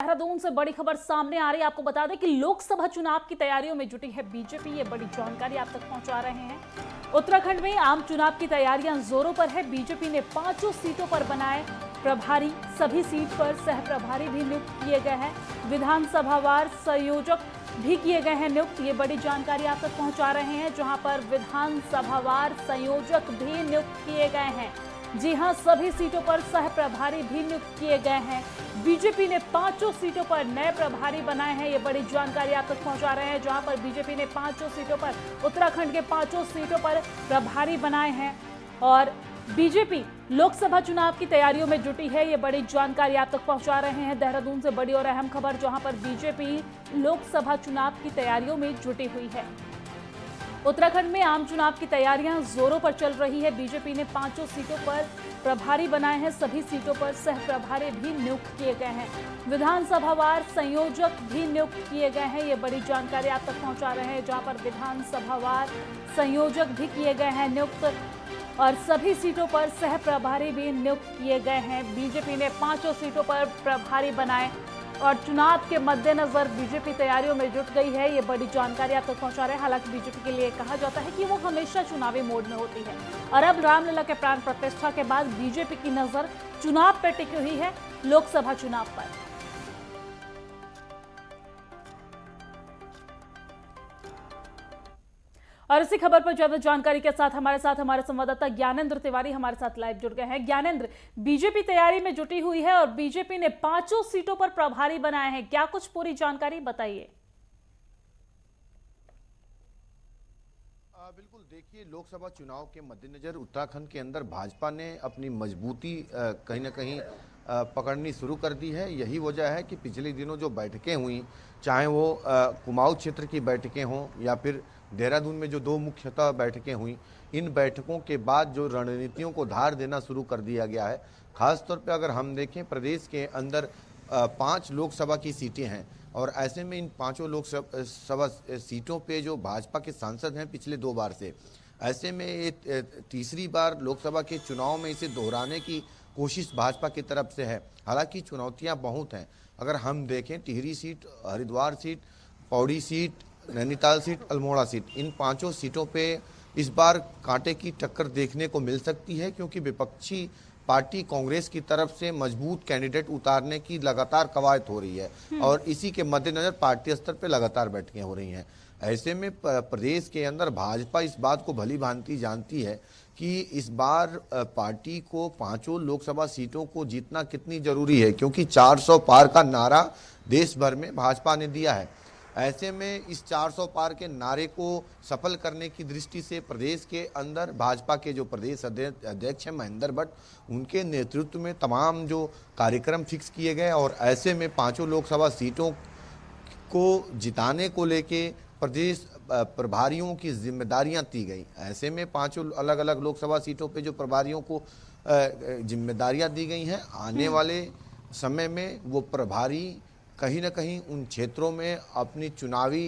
देहरादून से बड़ी खबर सामने आ रही है। आपको बता दें कि लोकसभा चुनाव की तैयारियों में जुटी है बीजेपी। ये बड़ी जानकारी आप तक पहुंचा रहे हैं। उत्तराखंड में आम चुनाव की तैयारियां जोरों पर है। बीजेपी ने 5 सीटों पर बनाए प्रभारी, सभी सीट पर सह प्रभारी भी नियुक्त किए गए हैं। विधानसभावार संयोजक भी किए गए हैं नियुक्त। ये बड़ी जानकारी आप तक पहुंचा रहे हैं, जहां पर विधानसभावार संयोजक भी नियुक्त किए गए हैं। जी हां, सभी सीटों पर सह प्रभारी भी नियुक्त किए गए हैं। बीजेपी ने 5 सीटों पर नए प्रभारी बनाए हैं। ये बड़ी जानकारी आप तक पहुंचा रहे हैं, जहां पर बीजेपी ने 5 सीटों पर, उत्तराखंड के 5 सीटों पर प्रभारी बनाए हैं। और बीजेपी लोकसभा चुनाव की तैयारियों में जुटी है। ये बड़ी जानकारी आप तक पहुंचा रहे हैं। देहरादून से बड़ी और अहम खबर, जहां पर बीजेपी लोकसभा चुनाव की तैयारियों में जुटी हुई है। उत्तराखंड में आम चुनाव की तैयारियां जोरों पर चल रही है। बीजेपी ने 5 सीटों पर प्रभारी बनाए हैं। सभी सीटों पर सह प्रभारी भी नियुक्त किए गए हैं। विधानसभावार संयोजक भी नियुक्त किए गए हैं। ये बड़ी जानकारी आप तक पहुंचा रहे हैं, जहां पर विधानसभावार संयोजक भी किए गए हैं नियुक्त और सभी सीटों पर सह प्रभारी भी नियुक्त किए गए हैं। बीजेपी ने 5 सीटों पर प्रभारी बनाए और चुनाव के मद्देनजर बीजेपी तैयारियों में जुट गई है। ये बड़ी जानकारी आप तक पहुंचा रहे हैं। हालांकि बीजेपी के लिए कहा जाता है कि वो हमेशा चुनावी मोड में होती है और अब रामलला के प्राण प्रतिष्ठा के बाद बीजेपी की नजर चुनाव पर टिकी हुई है, लोकसभा चुनाव पर। और इसी खबर पर ज्यादा जानकारी के साथ हमारे संवाददाता ज्ञानेंद्र तिवारी हमारे साथ लाइव जुड़ गए हैं। ज्ञानेंद्र, बीजेपी तैयारी में जुटी हुई है और बीजेपी ने 5 सीटों पर प्रभारी बनाए हैं। क्या कुछ पूरी जानकारी बताइए। बिल्कुल, देखिए, लोकसभा चुनाव के मद्देनजर उत्तराखंड के अंदर भाजपा ने अपनी मजबूती कहीं ना कहीं पकड़नी शुरू कर दी है। यही वजह है कि पिछले दिनों जो बैठकें हुई, चाहे वो कुमाऊं क्षेत्र की बैठकें हों या फिर देहरादून में जो 2 मुख्यतः बैठकें हुई, इन बैठकों के बाद जो रणनीतियों को धार देना शुरू कर दिया गया है। खासतौर पे अगर हम देखें, प्रदेश के अंदर 5 लोकसभा की सीटें हैं और ऐसे में इन 5 लोकसभा सीटों पे जो भाजपा के सांसद हैं पिछले 2 बार से, ऐसे में ये तीसरी बार लोकसभा के चुनाव में इसे दोहराने की कोशिश भाजपा की तरफ से है। हालांकि चुनौतियां बहुत हैं। अगर हम देखें, Tehri seat, Haridwar seat, Pauri seat, Nainital seat, Almora seat, इन 5 सीटों पे इस बार कांटे की टक्कर देखने को मिल सकती है, क्योंकि विपक्षी पार्टी कांग्रेस की तरफ से मजबूत कैंडिडेट उतारने की लगातार कवायद हो रही है और इसी के मद्देनजर पार्टी स्तर पे लगातार बैठकें हो रही हैं। ऐसे में प्रदेश के अंदर भाजपा इस बात को भली भांति जानती है कि इस बार पार्टी को 5 लोकसभा सीटों को जीतना कितनी जरूरी है, क्योंकि 400 पार का नारा देश भर में भाजपा ने दिया है। ऐसे में इस 400 पार के नारे को सफल करने की दृष्टि से प्रदेश के अंदर भाजपा के जो प्रदेश अध्यक्ष हैं महेंद्र भट्ट, उनके नेतृत्व में तमाम जो कार्यक्रम फिक्स किए गए और ऐसे में 5 लोकसभा सीटों को जिताने को लेके प्रदेश प्रभारियों की जिम्मेदारियां दी गई। ऐसे में 5 अलग अलग लोकसभा सीटों पे जो प्रभारियों को जिम्मेदारियां दी गई हैं, आने वाले समय में वो प्रभारी कहीं ना कहीं उन क्षेत्रों में अपनी चुनावी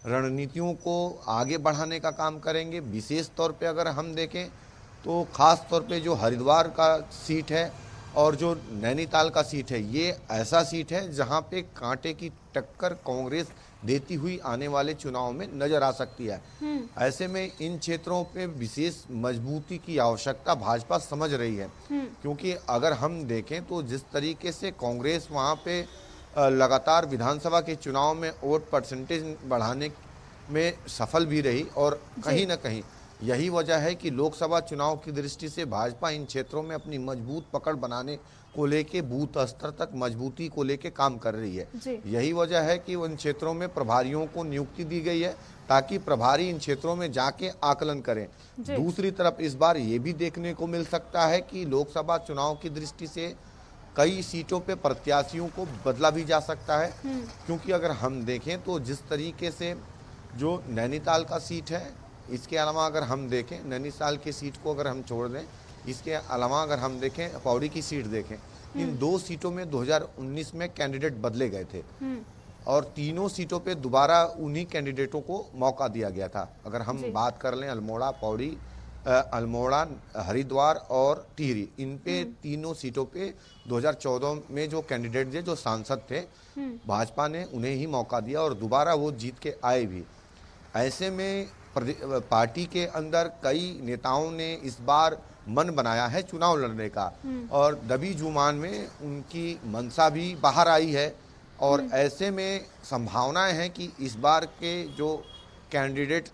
रणनीतियों को आगे बढ़ाने का काम करेंगे। विशेष तौर पे अगर हम देखें तो खास तौर पे जो हरिद्वार का सीट है और जो नैनीताल का सीट है, ये ऐसा सीट है जहां पे कांटे की टक्कर कांग्रेस देती हुई आने वाले चुनाव में नजर आ सकती है। ऐसे में इन क्षेत्रों पे विशेष मजबूती की आवश्यकता भाजपा समझ रही है, क्योंकि अगर हम देखें तो जिस तरीके से कांग्रेस वहां पे लगातार विधानसभा के चुनाव में वोट परसेंटेज बढ़ाने में सफल भी रही और कहीं ना कहीं यही वजह है कि लोकसभा चुनाव की दृष्टि से भाजपा इन क्षेत्रों में अपनी मजबूत पकड़ बनाने को लेके बूथ स्तर तक मजबूती को लेके काम कर रही है। यही वजह है कि उन क्षेत्रों में प्रभारियों को नियुक्ति दी गई है ताकि प्रभारी इन क्षेत्रों में जाके आकलन करें। दूसरी तरफ इस बार ये भी देखने को मिल सकता है कि लोकसभा चुनाव की दृष्टि से कई सीटों पे प्रत्याशियों को बदला भी जा सकता है, क्योंकि अगर हम देखें तो जिस तरीके से जो नैनीताल का सीट है, इसके अलावा अगर हम देखें नैनीताल की सीट को अगर हम छोड़ दें, इसके अलावा अगर हम देखें पौड़ी की सीट देखें, इन 2 सीटों में 2019 में कैंडिडेट बदले गए थे और तीनों सीटों पे दोबारा उन्हीं कैंडिडेटों को मौका दिया गया था। अगर हम बात कर लें अल्मोड़ा, पौड़ी अल्मोड़ा, हरिद्वार और टिहरी, इन पे तीनों सीटों पे 2014 में जो कैंडिडेट थे, जो सांसद थे, भाजपा ने उन्हें ही मौका दिया और दोबारा वो जीत के आए भी। ऐसे में पार्टी के अंदर कई नेताओं ने इस बार मन बनाया है चुनाव लड़ने का और दबी जुबान में उनकी मंशा भी बाहर आई है और ऐसे में संभावनाएं हैं कि इस बार के जो कैंडिडेट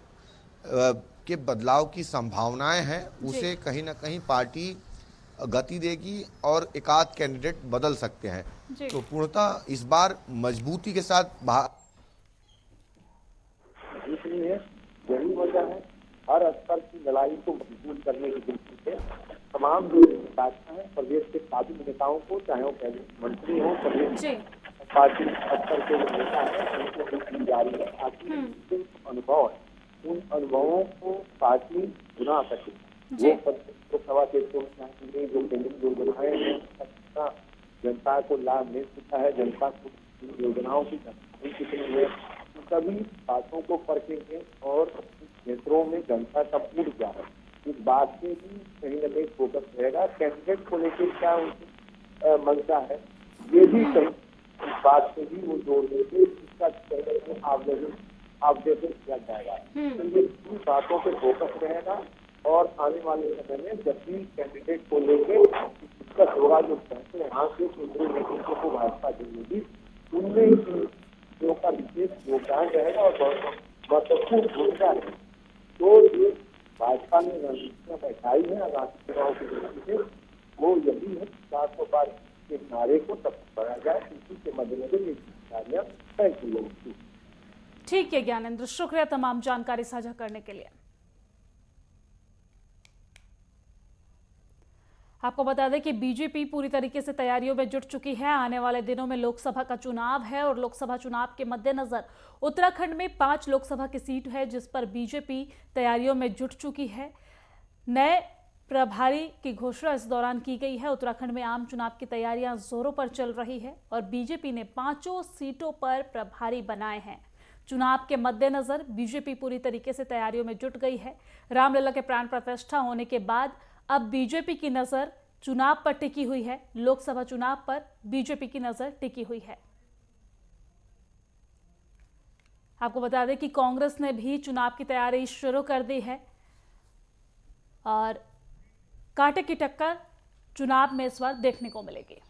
के बदलाव की संभावनाएं हैं उसे कहीं ना कहीं पार्टी गति देगी और एकाध कैंडिडेट बदल सकते हैं। तो पूर्णतः इस बार मजबूती के साथ इसलिए यही वजह है हर स्तर की लड़ाई को मजबूत करने की दृष्टि से तमाम जो पार्टियां हैं प्रदेश के सभी नेताओं को, चाहे वो कैबिनेट मंत्री हो, प्रदेश पार्टी स्तर के जो नेता हैं उनको दी जा रही है ताकि अनुभव है उन अनुभवों को पार्टी बुना सके। वो लोकसभा क्षेत्रों में जो केंद्रीय योजनाएं हैं जनता को लाभ मिल चुका है, जनता को योजनाओं की जानकारी कितनी है, सभी बातों को परखेंगे और क्षेत्रों में जनता का मूड क्या है इस बात पे भी कहीं न कहीं फोकस रहेगा। कैंडिडेट को लेकर क्या उनकी मंशा है ये भी कहीं इस बात पे भी वो जोड़ देंगे, इसका अपडेशन किया जाएगा। तो ये इन बातों पे फोकस रहेगा और आने वाले समय में जब भी कैंडिडेट को लेकर दिक्कत होगा जो फैसले यहाँ से केंद्रीय नेतृत्व को भाजपा देगी उनमें का विशेष योगदान रहेगा और बहुत महत्वपूर्ण भूमिका है। तो ये भाजपा ने रणनीतियां बैठाई है आगामी चुनाव की दृष्टि से वो यही है 400 के नारे को तब बढ़ा जाए, इसी के मद्देनजर ये कार्य तय की गई। ठीक है ज्ञानेंद्र, शुक्रिया तमाम जानकारी साझा करने के लिए। आपको बता दें कि बीजेपी पूरी तरीके से तैयारियों में जुट चुकी है। आने वाले दिनों में लोकसभा का चुनाव है और लोकसभा चुनाव के मद्देनजर उत्तराखंड में 5 लोकसभा की सीट है जिस पर बीजेपी तैयारियों में जुट चुकी है। नए प्रभारी की घोषणा इस दौरान की गई है। उत्तराखंड में आम चुनाव की तैयारियां जोरों पर चल रही है और बीजेपी ने 5 सीटों पर प्रभारी बनाए हैं। चुनाव के मद्देनजर बीजेपी पूरी तरीके से तैयारियों में जुट गई है। रामलला के प्राण प्रतिष्ठा होने के बाद अब बीजेपी की नजर चुनाव पर टिकी हुई है। लोकसभा चुनाव पर बीजेपी की नजर टिकी हुई है। आपको बता दें कि कांग्रेस ने भी चुनाव की तैयारी शुरू कर दी है और कांटे की टक्कर चुनाव में इस बार देखने को मिलेगी।